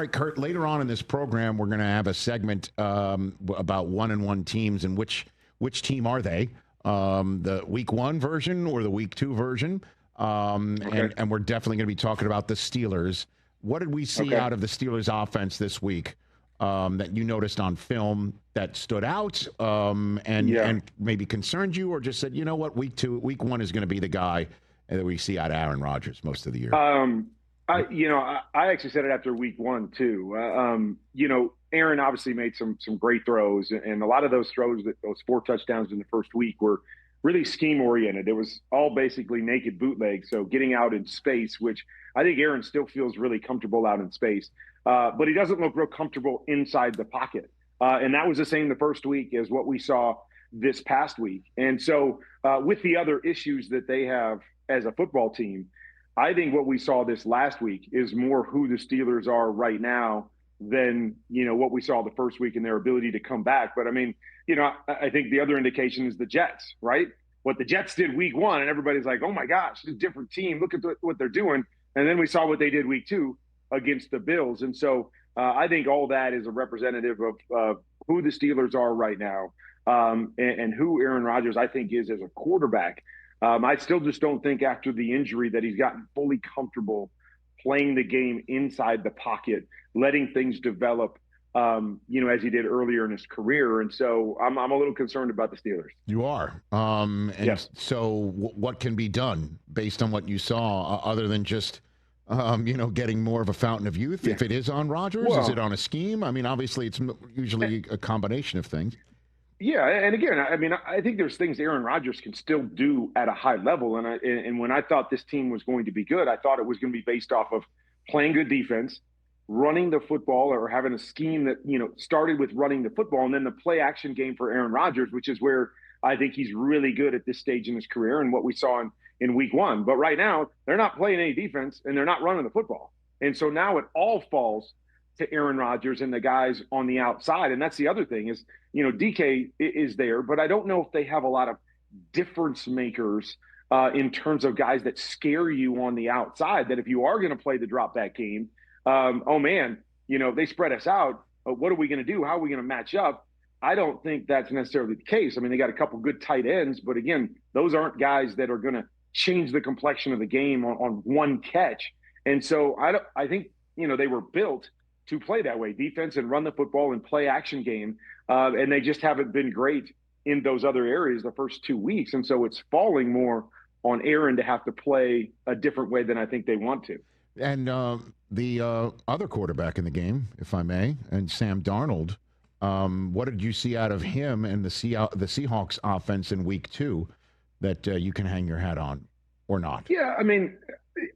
right, Kurt, later on in this program, we're going to have a segment about 1-1 teams and which team are they, the week 1 version or the week 2 version. And we're definitely going to be talking about the Steelers. What did we see out of the Steelers offense this week that you noticed on film that stood out and maybe concerned you, or just said, you know what, week 1 is going to be the guy that we see out of Aaron Rodgers most of the year? I actually said it after week 1 too. Aaron obviously made some great throws, and a lot of those throws, those 4 touchdowns in the first week, were really scheme oriented. It was all basically naked bootlegs, so getting out in space, which I think Aaron still feels really comfortable out in space, but he doesn't look real comfortable inside the pocket. And that was the same the first week as what we saw this past week. And so with the other issues that they have as a football team, I think what we saw this last week is more who the Steelers are right now than, what we saw the first week and their ability to come back. But I mean, I think the other indication is the Jets, right? What the Jets did week 1, and everybody's like, oh my gosh, it's a different team. Look at what they're doing. And then we saw what they did week 2 against the Bills. And so I think all that is a representative of who the Steelers are right now and who Aaron Rodgers, I think, is as a quarterback. I still just don't think after the injury that he's gotten fully comfortable playing the game inside the pocket, letting things develop, as he did earlier in his career. And so I'm a little concerned about the Steelers. You are. So what can be done based on what you saw other than just, getting more of a fountain of youth? If it is on Rodgers, is it on a scheme? I mean, obviously it's usually a combination of things. Yeah, and again, I mean, I think there's things Aaron Rodgers can still do at a high level. And when I thought this team was going to be good, I thought it was going to be based off of playing good defense, running the football, or having a scheme that, started with running the football, and then the play action game for Aaron Rodgers, which is where I think he's really good at this stage in his career and what we saw in week 1. But right now, they're not playing any defense and they're not running the football. And so now it all falls to Aaron Rodgers and the guys on the outside. And that's the other thing is, DK is there, but I don't know if they have a lot of difference makers in terms of guys that scare you on the outside, that if you are going to play the drop back game, they spread us out. What are we going to do? How are we going to match up? I don't think that's necessarily the case. I mean, they got a couple good tight ends, but again, those aren't guys that are going to change the complexion of the game on one catch. And so I think, they were built to play that way, defense and run the football and play action game. And they just haven't been great in those other areas the first 2 weeks. And so it's falling more on Aaron to have to play a different way than I think they want to. And the other quarterback in the game, if I may, and Sam Darnold, what did you see out of him and the Seahawks offense in week 2 that you can hang your hat on or not? Yeah, I mean,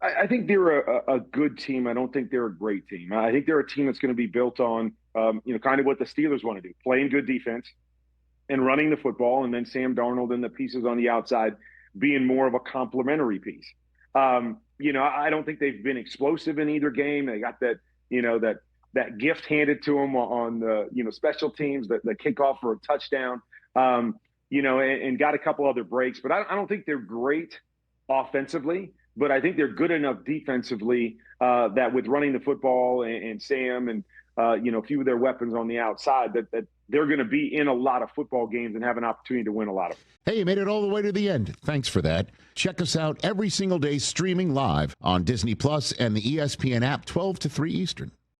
I think they're a good team. I don't think they're a great team. I think they're a team that's going to be built on, kind of what the Steelers want to do, playing good defense and running the football, and then Sam Darnold and the pieces on the outside being more of a complementary piece. I don't think they've been explosive in either game. They got that, that gift handed to them on the, special teams, the kickoff for a touchdown, and got a couple other breaks. But I don't think they're great offensively, but I think they're good enough defensively that with running the football and Sam and, a few of their weapons on the outside, that they're going to be in a lot of football games and have an opportunity to win a lot of them. Hey, you made it all the way to the end. Thanks for that. Check us out every single day streaming live on Disney Plus and the ESPN app 12 to 3 Eastern.